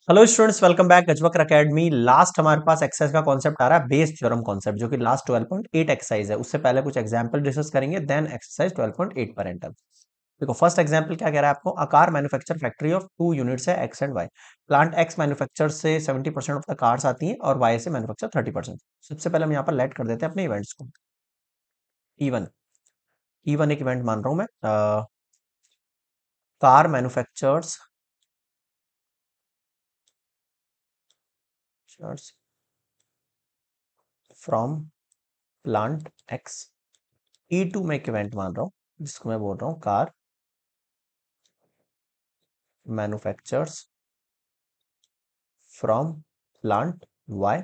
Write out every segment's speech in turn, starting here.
Hello students, welcome back Gajabkar academy. Last हमारे पास exercise का कॉन्सेप्ट आ रहा है बेस थ्योरम कॉन्सेप्ट, जो कि लास्ट 12.8 एक्सरसाइज है। उससे पहले कुछ एग्जांपल डिस्कस करेंगे, देन एक्सरसाइज 12.8 पर एंटर। देखो, फर्स्ट एग्जांपल क्या कह रहा है आपको। A car manufacture factory of two units है, X and Y. Plant X manufacture से 70% ऑफ द कार्स आती हैं और वाई से मैन्युफैक्चर 30%। सबसे पहले हम यहाँ पर लेट कर देते हैं अपने इवेंट्स को। ई1 ई1 एक इवेंट मान रहा हूं मैं। Car manufactures from plant X. E two में एक इवेंट मान रहा हूँ, जिसको मैं बोल रहा हूँ car manufactures from plant Y.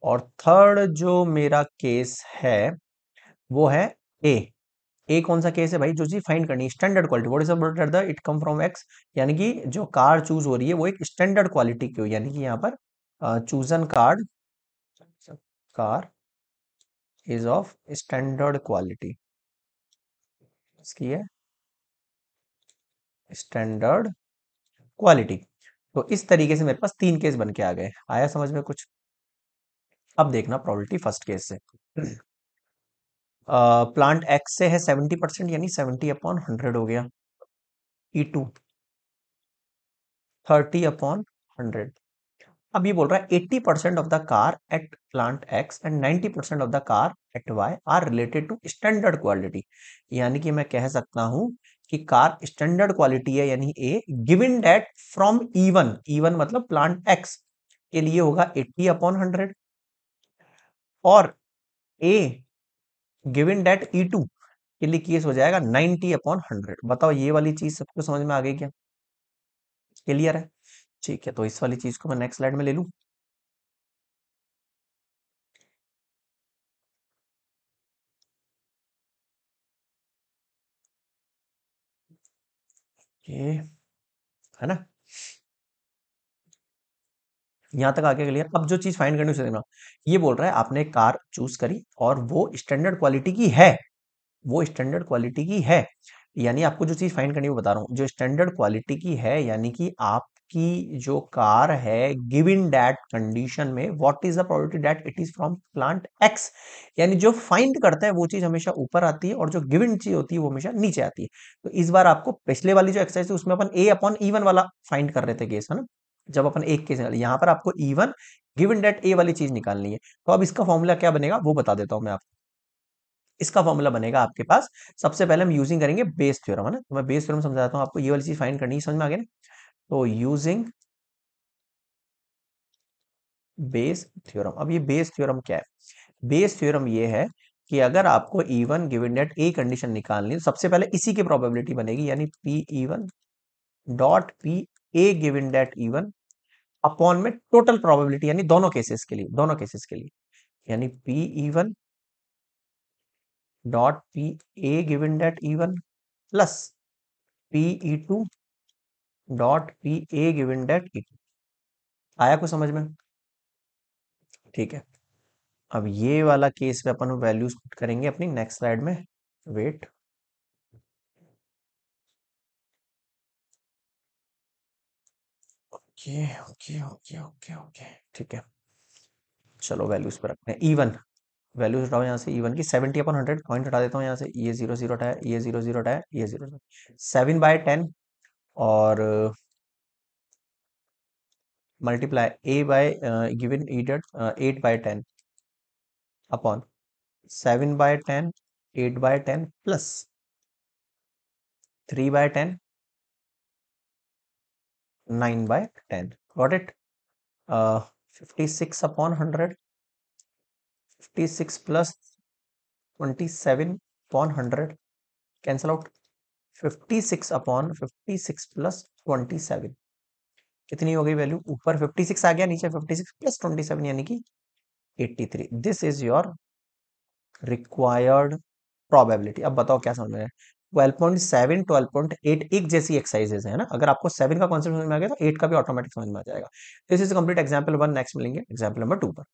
और थर्ड जो मेरा केस है वो है ए। ए कौन सा केस है भाई? जो चीज फाइंड करनी है standard quality, what is the it come from x. यानी कि जो कार चूज हो रही है वो एक स्टैंडर्ड क्वालिटी की हो, यानी कि यहाँ पर chosen car is of standard quality. इसकी है स्टैंडर्ड क्वालिटी। तो इस तरीके से मेरे पास तीन केस बन के आ गए। आया समझ में कुछ? अब देखना प्रोबेबिलिटी फर्स्ट केस से। प्लांट एक्स से है 70%, यानी 70/100 हो गया। E2 30/100। अब ये बोल रहा है 80% of the car at plant X and 90% of the car at Y are related to standard quality. यानी कि मैं कह सकता हूं कि कार स्टैंडर्ड क्वालिटी है, यानी ए, given that from E1। E1 मतलब प्लांट एक्स के लिए होगा 80/100, और ए गिवन दैट E2 के लिए केस हो जाएगा 90/100। बताओ, ये वाली चीज सबको समझ में आ गई क्या? क्लियर है? ठीक है, तो इस वाली चीज को मैं नेक्स्ट स्लाइड में ले लूं। ये है ना, यहां तक आके क्लियर। अब जो चीज फाइंड करनी है उसे देखना। ये बोल रहा है आपने कार चूज करी और वो स्टैंडर्ड क्वालिटी की है, वो स्टैंडर्ड क्वालिटी की है। यानी आपको जो चीज फाइंड करनी है वो बता रहा हूँ, जो स्टैंडर्ड क्वालिटी की है, यानी कि आपकी जो कार है गिवन दैट कंडीशन में, what is the probability that it is from plant x. यानी जो फाइंड करता है वो चीज हमेशा ऊपर आती है, और जो गिवन चीज होती है वो हमेशा नीचे आती है। तो इस बार आपको पिछले वाली जो एक्सरसाइज थी उसमें अपन A/E1 वाला फाइंड कर रहे थे केस, है ना। जब अपन एक केस, यहाँ पर आपको E1 गिवन दैट ए वाली चीज निकालनी है। तो अब इसका फॉर्मूला क्या बनेगा वो बता देता हूं मैं आपको। इसका फॉर्मूला बनेगा आपके पास, सबसे पहले हम यूजिंग करेंगे बेस थ्योरम, है ना। तो मैं बेस थ्योरम समझाता हूँ आपको, ये वाली चीज फाइंड करनी है, समझ में आ गया ना। तो यूजिंग बेस थ्योरम। अब ये बेस थ्योरम क्या है? बेस थ्योरम ये है कि अगर आपको E1 given that a condition निकालनी है, तो सबसे पहले इसी की प्रोबेबिलिटी बनेगी, यानी P E1 dot P given that E1 upon में टोटल प्रोबेबिलिटी, यानी दोनों केसेस के लिए, दोनों केसेस के लिए, यानी P E1 dot given that E1 plus P E2 dot given that E2। आया कुछ समझ में? ठीक है, अब ये वाला केस पे अपन वैल्यूज पुट करेंगे अपनी नेक्स्ट स्लाइड में। Wait, okay okay okay okay okay, ठीक है। चलो वैल्यूज पे रखते हैं। E1 वैल्यूज हटाओ यहाँ से। E1 की 70/100 पॉइंट हटा देता हूँ यहाँ से। ये 0 0 हटाया, ये 0 0 हटाया, ये 0 7/10, और multiply given added 8/10 upon 7/10, 8/10 plus 3/10, 9/10। Got it? 56/100, 56 plus 27/100 cancel out. 56/56 plus 27 कितनी हो गई वैल्यू? ऊपर 56 आ गया, नीचे 56 प्लस 27 यानी कि 83। This is your required probability. अब बताओ क्या समझ में आया? 12.7 12.8 एक जैसी एक्सरसाइजेस है ना। अगर आपको 7 का कॉन्सेप्ट समझ में आ गया तो 8 का भी ऑटोमेटिक समझ में आ जाएगा। This is complete example 1। Next मिलेंगे एग्जांपल नंबर 2 पर।